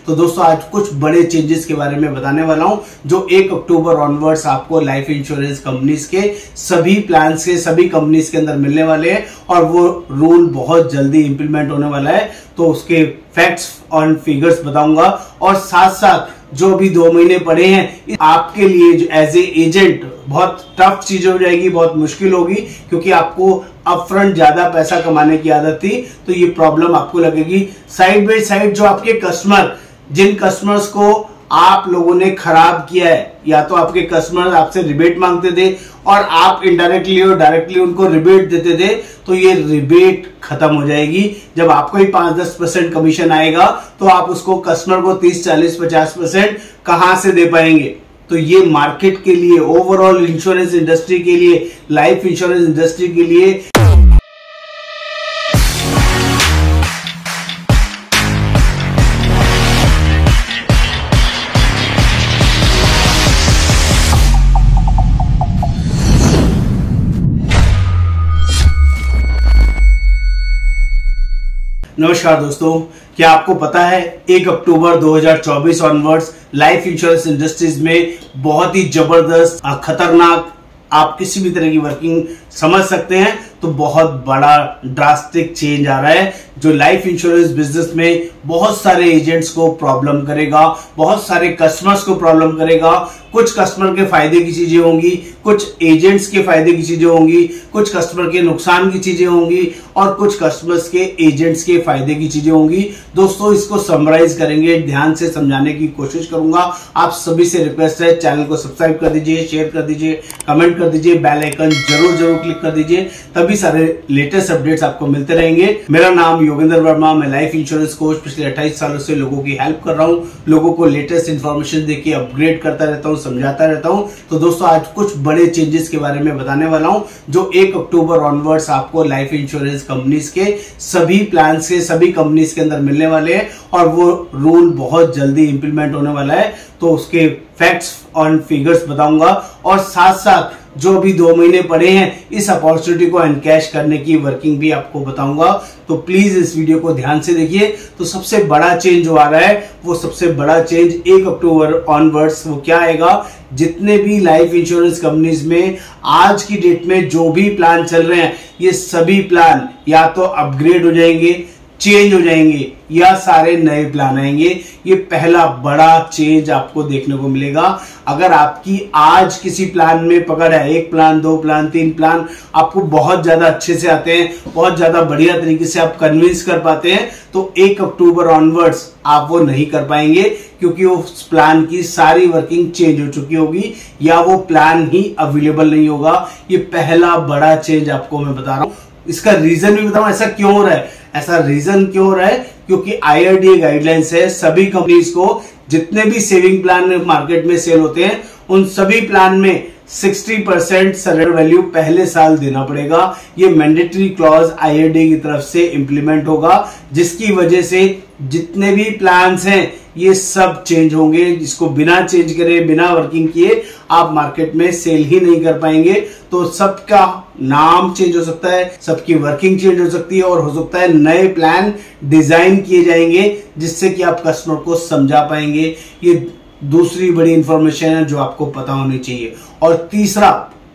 तो दोस्तों आज कुछ बड़े चेंजेस के बारे में बताने वाला हूं जो 1 अक्टूबर ऑनवर्ड्स आपको लाइफ इंश्योरेंस कंपनीज के सभी प्लान्स के सभी कंपनीज के अंदर मिलने वाले हैं और वो रूल बहुत जल्दी इंप्लीमेंट होने वाला है। तो उसके फैक्ट्स और फिगर्स बताऊंगा और साथ साथ जो अभी 2 महीने पड़े हैं आपके लिए एज ए एजेंट बहुत टफ चीज हो जाएगी, बहुत मुश्किल होगी क्योंकि आपको अपफ्रंट ज्यादा पैसा कमाने की आदत थी तो ये प्रॉब्लम आपको लगेगी। साइड बाय साइड जो आपके कस्टमर, जिन कस्टमर्स को आप लोगों ने खराब किया है, या तो आपके कस्टमर आपसे रिबेट मांगते थे और आप इनडायरेक्टली और डायरेक्टली उनको रिबेट देते थे, तो ये रिबेट खत्म हो जाएगी। जब आपको ही 5-10% कमीशन आएगा तो आप उसको कस्टमर को 30-40-50% कहां से दे पाएंगे। तो ये मार्केट के लिए, ओवरऑल इंश्योरेंस इंडस्ट्री के लिए, लाइफ इंश्योरेंस इंडस्ट्री के लिए नमस्कार दोस्तों, क्या आपको पता है 1 अक्टूबर 2024 ऑनवर्ड्स लाइफ इंश्योरेंस इंडस्ट्रीज में बहुत ही जबरदस्त खतरनाक आप किसी भी तरह की वर्किंग समझ सकते हैं। तो बहुत बड़ा ड्रास्टिक चेंज आ रहा है जो लाइफ इंश्योरेंस बिजनेस में बहुत सारे एजेंट्स को प्रॉब्लम करेगा, बहुत सारे कस्टमर्स को प्रॉब्लम करेगा। कुछ कस्टमर के फायदे की चीजें होंगी, कुछ एजेंट्स के फायदे की चीजें होंगी, कुछ कस्टमर के नुकसान की चीजें होंगी और कुछ कस्टमर्स के एजेंट्स के फायदे की चीजें होंगी। दोस्तों इसको समराइज करेंगे, ध्यान से समझाने की कोशिश करूंगा। आप सभी से रिक्वेस्ट है चैनल को सब्सक्राइब कर दीजिए, शेयर कर दीजिए, कमेंट कर दीजिए, बेल आइकन जरूर क्लिक कर दीजिए, तभी सारे लेटेस्ट अपडेट्स आपको मिलते रहेंगे। मेरा नाम योगेंद्र वर्मा, मैं लाइफ इंश्योरेंस कोच पिछले 28 सालों से लोगों की हेल्प कर रहा हूं, लोगों को लेटेस्ट इंफॉर्मेशन देके अपग्रेड करता रहता हूं, समझाता रहता हूं। तो दोस्तों आज कुछ बड़े चेंजेस के बारे में बताने वाला हूं जो 1 अक्टूबर ऑनवर्ड्स आपको लाइफ इंश्योरेंस कंपनीज के सभी प्लान्स के सभी कंपनीज के अंदर मिलने वाले हैं और वो रूल बहुत जल्दी इंप्लीमेंट होने वाला है। तो उसके फैक्ट्स और फिगर्स बताऊंगा और साथ साथ जो अभी 2 महीने पड़े हैं इस अपॉर्चुनिटी को एनकैश करने की वर्किंग भी आपको बताऊंगा। तो प्लीज इस वीडियो को ध्यान से देखिए। तो सबसे बड़ा चेंज जो आ रहा है वो सबसे बड़ा चेंज 1 अक्टूबर ऑनवर्ड्स वो क्या आएगा, जितने भी लाइफ इंश्योरेंस कंपनीज में आज की डेट में जो भी प्लान चल रहे हैं ये सभी प्लान या तो अपग्रेड हो जाएंगे, चेंज हो जाएंगे या सारे नए प्लान आएंगे। ये पहला बड़ा चेंज आपको देखने को मिलेगा। अगर आपकी आज किसी प्लान में पकड़ है, 1 प्लान, 2 प्लान, 3 प्लान आपको बहुत ज्यादा अच्छे से आते हैं, बहुत ज्यादा बढ़िया तरीके से आप कन्विंस कर पाते हैं, तो 1 अक्टूबर ऑनवर्ड्स आप वो नहीं कर पाएंगे क्योंकि उस प्लान की सारी वर्किंग चेंज हो चुकी होगी या वो प्लान ही अवेलेबल नहीं होगा। ये पहला बड़ा चेंज आपको मैं बता रहा हूं। इसका रीजन भी बताऊं ऐसा क्यों हो रहा है। ऐसा रीजन क्यों हो रहा है क्योंकि IRDAI गाइडलाइंस है सभी कंपनीज को जितने भी सेविंग प्लान मार्केट में सेल होते हैं उन सभी प्लान में 60% सरेंडर वैल्यू पहले साल देना पड़ेगा। ये मैंडेटरी क्लॉज IRDAI की तरफ से इंप्लीमेंट होगा जिसकी वजह से जितने भी प्लान्स हैं ये सब चेंज होंगे। जिसको बिना चेंज करे, बिना वर्किंग किए आप मार्केट में सेल ही नहीं कर पाएंगे। तो सबका नाम चेंज हो सकता है, सबकी वर्किंग चेंज हो सकती है और हो सकता है नए प्लान डिजाइन किए जाएंगे जिससे कि आप कस्टमर को समझा पाएंगे। ये दूसरी बड़ी इंफॉर्मेशन है जो आपको पता होनी चाहिए। और तीसरा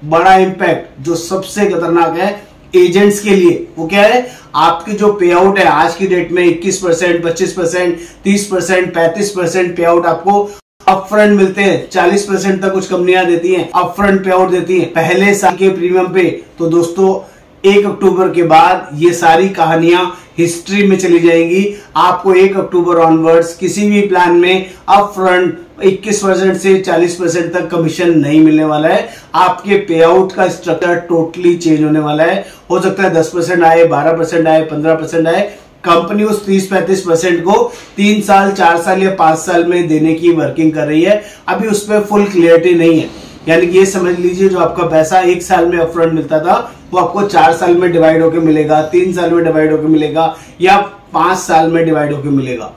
बड़ा इंपैक्ट जो सबसे खतरनाक है एजेंट्स के लिए वो क्या है, आपकी जो पे आउट है आज की डेट में 21%, 25%, 30%, 35% पे आउट आपको अपफ्रंट मिलते हैं। 40% तक कुछ कंपनियां देती हैं, अपफ्रंट पे आउट देती हैं पहले साल के प्रीमियम पे। तो दोस्तों 1 अक्टूबर के बाद ये सारी कहानियां हिस्ट्री में चली जाएंगी। आपको 1 अक्टूबर ऑनवर्ड्स किसी भी प्लान में अपफ्रंट 21% से 40% तक कमीशन नहीं मिलने वाला है। आपके पे आउट का स्ट्रक्चर टोटली चेंज होने वाला है। हो सकता है 10% आए, 12% आए, 15% आए। कंपनी उस 30-35% को 3 साल, 4 साल या 5 साल में देने की वर्किंग कर रही है। अभी उस पर फुल क्लियरिटी नहीं है। यानी कि ये समझ लीजिए जो आपका पैसा 1 साल में अपफ्रंट मिलता था वो आपको 4 साल में डिवाइड होकर मिलेगा, 3 साल में डिवाइड होकर मिलेगा या 5 साल में डिवाइड होकर मिलेगा।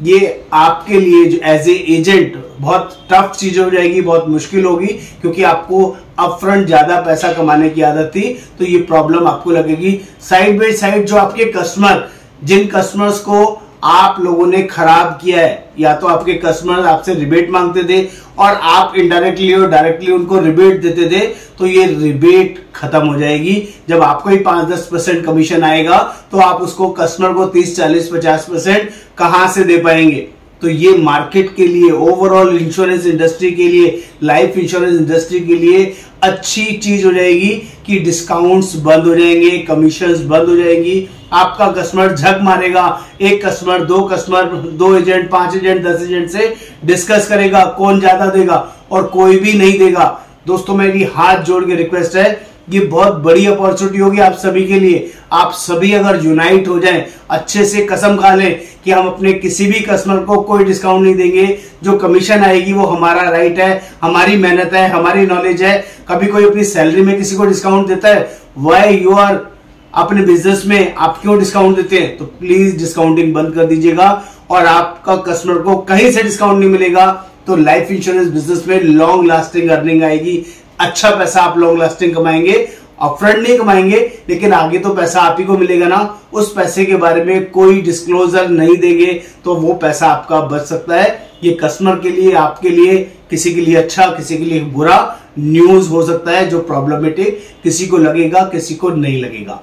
ये आपके लिए एज ए एजेंट बहुत टफ चीज हो जाएगी, बहुत मुश्किल होगी क्योंकि आपको अपफ्रंट ज्यादा पैसा कमाने की आदत थी तो ये प्रॉब्लम आपको लगेगी। साइड बाय साइड जो आपके कस्टमर, जिन कस्टमर्स को आप लोगों ने खराब किया है। या तो आपके कस्टमर आपसे रिबेट मांगते थे और आप इनडायरेक्टली और डायरेक्टली उनको रिबेट देते थे, तो ये रिबेट खत्म हो जाएगी। जब आपको ही 5-10% कमीशन आएगा तो आप उसको कस्टमर को 30-40-50% कहां से दे पाएंगे। तो ये मार्केट के लिए, ओवरऑल इंश्योरेंस इंडस्ट्री के लिए, लाइफ इंश्योरेंस इंडस्ट्री के लिए अच्छी चीज हो जाएगी कि डिस्काउंट्स बंद हो जाएंगे, कमीशंस बंद हो जाएंगी। आपका कस्टमर झक मारेगा, एक कस्टमर, दो कस्टमर, 2 एजेंट, 5 एजेंट, 10 एजेंट से डिस्कस करेगा कौन ज्यादा देगा और कोई भी नहीं देगा। दोस्तों मेरी हाथ जोड़ के रिक्वेस्ट है, ये बहुत बड़ी अपॉर्चुनिटी होगी आप सभी के लिए। आप सभी अगर यूनाइट हो जाएं, अच्छे से कसम खा लें कि हम अपने किसी भी कस्टमर को कोई डिस्काउंट नहीं देंगे, जो कमीशन आएगी वो हमारा राइट है, हमारी मेहनत है, हमारी नॉलेज है। कभी कोई अपनी सैलरी में किसी को डिस्काउंट देता है? व्हाई यू आर अपने बिजनेस में आप क्यों डिस्काउंट देते हैं? तो प्लीज डिस्काउंटिंग बंद कर दीजिएगा और आपका कस्टमर को कहीं से डिस्काउंट नहीं मिलेगा। तो लाइफ इंश्योरेंस बिजनेस में लॉन्ग लास्टिंग अर्निंग आएगी, अच्छा पैसा आप लॉन्ग लास्टिंग कमाएंगे। अपफ्रंट नहीं कमाएंगे लेकिन आगे तो पैसा आप ही को मिलेगा ना। उस पैसे के बारे में कोई डिस्क्लोजर नहीं देंगे तो वो पैसा आपका बच सकता है। ये कस्टमर के लिए, आपके लिए, किसी के लिए अच्छा, किसी के लिए बुरा न्यूज हो सकता है, जो प्रॉब्लमेटिक किसी को लगेगा, किसी को नहीं लगेगा।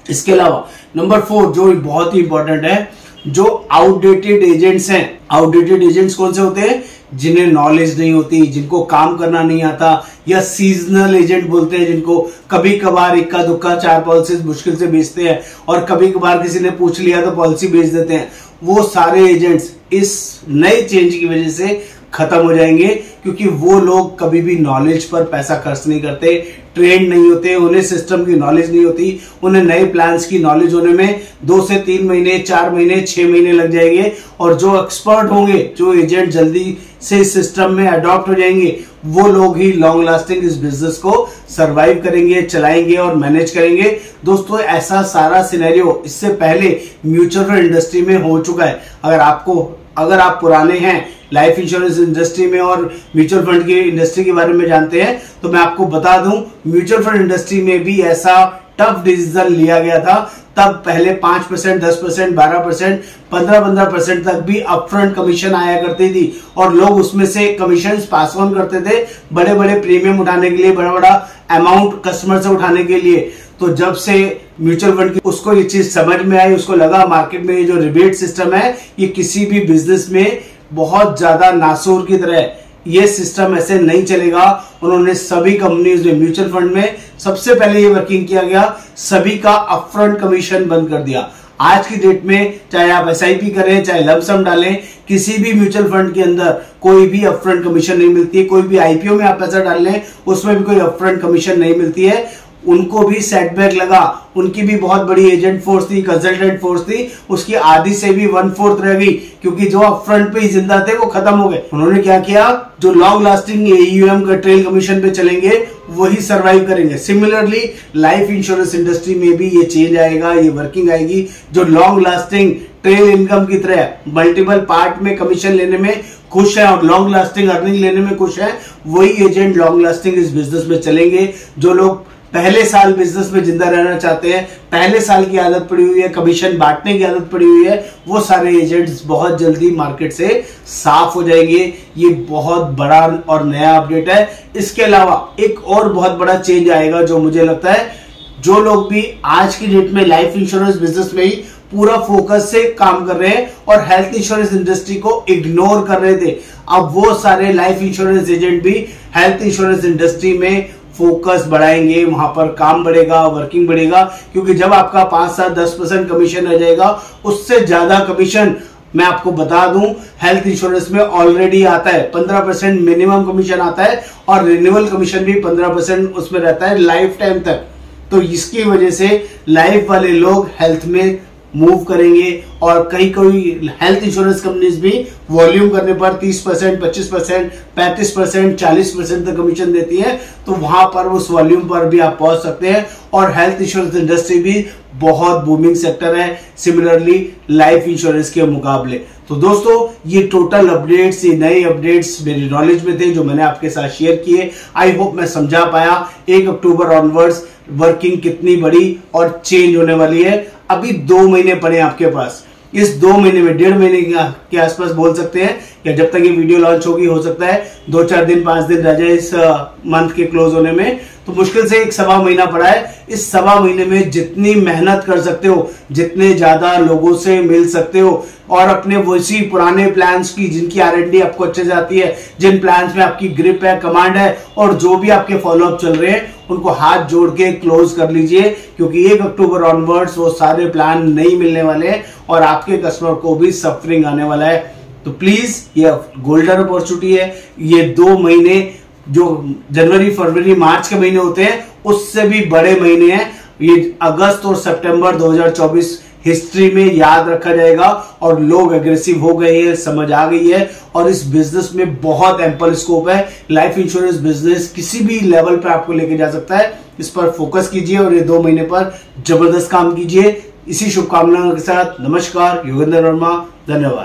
इसके अलावा नंबर 4 जो बहुत ही इंपॉर्टेंट है, जो आउटडेटेड एजेंट्स हैं। आउटडेटेड एजेंट्स कौन से होते हैं? जिन्हें नॉलेज नहीं होती, जिनको काम करना नहीं आता, या सीजनल एजेंट बोलते हैं जिनको कभी कभार इक्का दुक्का 4 पॉलिसीज मुश्किल से बेचते हैं और कभी कभार किसी ने पूछ लिया तो पॉलिसी बेच देते हैं। वो सारे एजेंट्स इस नए चेंज की वजह से खत्म हो जाएंगे, क्योंकि वो लोग कभी भी नॉलेज पर पैसा खर्च नहीं करते, ट्रेंड नहीं होते, उन्हें सिस्टम की नॉलेज नहीं होती। उन्हें नए प्लान्स की नॉलेज होने में 2 से 3 महीने, 4 महीने, 6 महीने लग जाएंगे। और जो एक्सपर्ट होंगे, जो एजेंट जल्दी से सिस्टम में अडॉप्ट हो जाएंगे, वो लोग ही लॉन्ग लास्टिंग इस बिजनेस को सरवाइव करेंगे, चलाएंगे और मैनेज करेंगे। दोस्तों ऐसा सारा सिनेरियो इससे पहले म्यूचुअल फंड इंडस्ट्री में हो चुका है। अगर आप पुराने हैं लाइफ इंश्योरेंस इंडस्ट्री में और म्यूचुअल फंड की इंडस्ट्री के बारे में जानते हैं, तो मैं आपको बता दूं, म्यूचुअल फंड इंडस्ट्री में भी ऐसा टफ डिसीजन लिया गया था। तब पहले 5%, 10%, 12%, 15% तक भी अपफ्रंट कमीशन आया करती थी और लोग उसमें से कमीशन पास ऑन करते थे बड़े बड़े प्रीमियम उठाने के लिए, बड़ा बड़ा अमाउंट कस्टमर से उठाने के लिए। तो जब से म्यूचुअल फंड की उसको ये चीज समझ में आई, उसको लगा मार्केट में ये जो रिबेट सिस्टम है ये किसी भी बिजनेस में बहुत ज्यादा नासूर की तरह है, ये सिस्टम ऐसे नहीं चलेगा। उन्होंने सभी कंपनीज में, म्यूचुअल फंड में सबसे पहले ये वर्किंग किया गया, सभी का अपफ्रंट कमीशन बंद कर दिया। आज की डेट में चाहे आप एसआईपी करें, चाहे लमसम डालें, किसी भी म्यूचुअल फंड के अंदर कोई भी अपफ्रंट कमीशन नहीं मिलती है। कोई भी आईपीओ में आप पैसा डाल लें उसमें भी कोई अपफ्रंट कमीशन नहीं मिलती है। उनको भी सेटबैक लगा, उनकी भी बहुत बड़ी एजेंट फोर्स थी, कंसल्टेंट फोर्स थी, उसकी आधी से भी 1/4 रह गई, क्योंकि जो अपफ्रंट पे ही जिंदा थे वो खत्म हो गए। उन्होंने क्या किया, जो लॉन्ग लास्टिंग एयूएम का ट्रेल कमीशन पे चलेंगे वही सरवाइव करेंगे। सिमिलरली लाइफ इंश्योरेंस इंडस्ट्री में भी ये चेंज आएगा, ये वर्किंग आएगी। जो लॉन्ग लास्टिंग ट्रेल इनकम की तरह मल्टीपल पार्ट में कमीशन लेने में खुश है और लॉन्ग लास्टिंग अर्निंग लेने में खुश है, वही एजेंट लॉन्ग लास्टिंग इस बिजनेस में चलेंगे। जो लोग पहले साल बिजनेस में जिंदा रहना चाहते हैं, पहले साल की आदत पड़ी हुई है, कमीशन बांटने की आदत पड़ी हुई है, वो सारे एजेंट्स बहुत जल्दी मार्केट से साफ हो जाएंगे। ये बहुत बड़ा और नया अपडेट है। इसके अलावा एक और बहुत बड़ा चेंज आएगा जो मुझे लगता है, जो लोग भी आज की डेट में लाइफ इंश्योरेंस बिजनेस में ही पूरा फोकस से काम कर रहे हैं और हेल्थ इंश्योरेंस इंडस्ट्री को इग्नोर कर रहे थे, अब वो सारे लाइफ इंश्योरेंस एजेंट भी हेल्थ इंश्योरेंस इंडस्ट्री में फोकस बढ़ाएंगे, वहां पर काम बढ़ेगा, वर्किंग बढ़ेगा। क्योंकि जब आपका 5-10% कमीशन आ जाएगा, उससे ज्यादा कमीशन मैं आपको बता दूं हेल्थ इंश्योरेंस में ऑलरेडी आता है। 15% मिनिमम कमीशन आता है और रिन्यूअल कमीशन भी 15% उसमें रहता है लाइफ टाइम तक। तो इसकी वजह से लाइफ वाले लोग हेल्थ में मूव करेंगे और कई हेल्थ इंश्योरेंस कंपनीज भी वॉल्यूम करने पर 30%, 25%, 35%, 40% तक कमीशन देती है। तो वहां पर उस वॉल्यूम पर भी आप पहुंच सकते हैं और हेल्थ इंश्योरेंस इंडस्ट्री भी बहुत बूमिंग सेक्टर है सिमिलरली लाइफ इंश्योरेंस के मुकाबले। तो दोस्तों ये टोटल अपडेट्स, ये नए अपडेट्स मेरी नॉलेज में थे जो मैंने आपके साथ शेयर किए। आई होप मैं समझा पाया 1 अक्टूबर ऑनवर्ड्स वर्किंग कितनी बड़ी और चेंज होने वाली है। अभी 2 महीने पड़े आपके पास, इस 2 महीने में, 1.5 महीने के आसपास बोल सकते हैं, या जब तक ये वीडियो लॉन्च होगी हो सकता है 2-4 दिन 5 दिन रह जाए इस मंथ के क्लोज होने में, तो मुश्किल से 1-1.25 महीना पड़ा है। इस 1.25 महीने में जितनी मेहनत कर सकते हो, जितने ज्यादा लोगों से मिल सकते हो और अपने वैसी पुराने प्लान्स की जिनकी R&D आपको अच्छे से आती है, जिन प्लान्स में आपकी ग्रिप है, कमांड है और जो भी आपके फॉलोअप चल रहे हैं उनको हाथ जोड़ के क्लोज कर लीजिए, क्योंकि 1 अक्टूबर ऑनवर्ड्स वो सारे प्लान नहीं मिलने वाले हैं और आपके कस्टमर को भी सफरिंग आने वाला है। तो प्लीज ये गोल्डन अपॉर्चुनिटी है। ये 2 महीने जो जनवरी, फरवरी, मार्च के महीने होते हैं उससे भी बड़े महीने हैं। ये अगस्त और सितंबर 2024 हिस्ट्री में याद रखा जाएगा और लोग एग्रेसिव हो गए हैं, समझ आ गई है और इस बिजनेस में बहुत एम्पल स्कोप है। लाइफ इंश्योरेंस बिजनेस किसी भी लेवल पर आपको लेके जा सकता है। इस पर फोकस कीजिए और ये 2 महीने पर जबरदस्त काम कीजिए। इसी शुभकामनाओं के साथ नमस्कार, योगेंद्र वर्मा, धन्यवाद।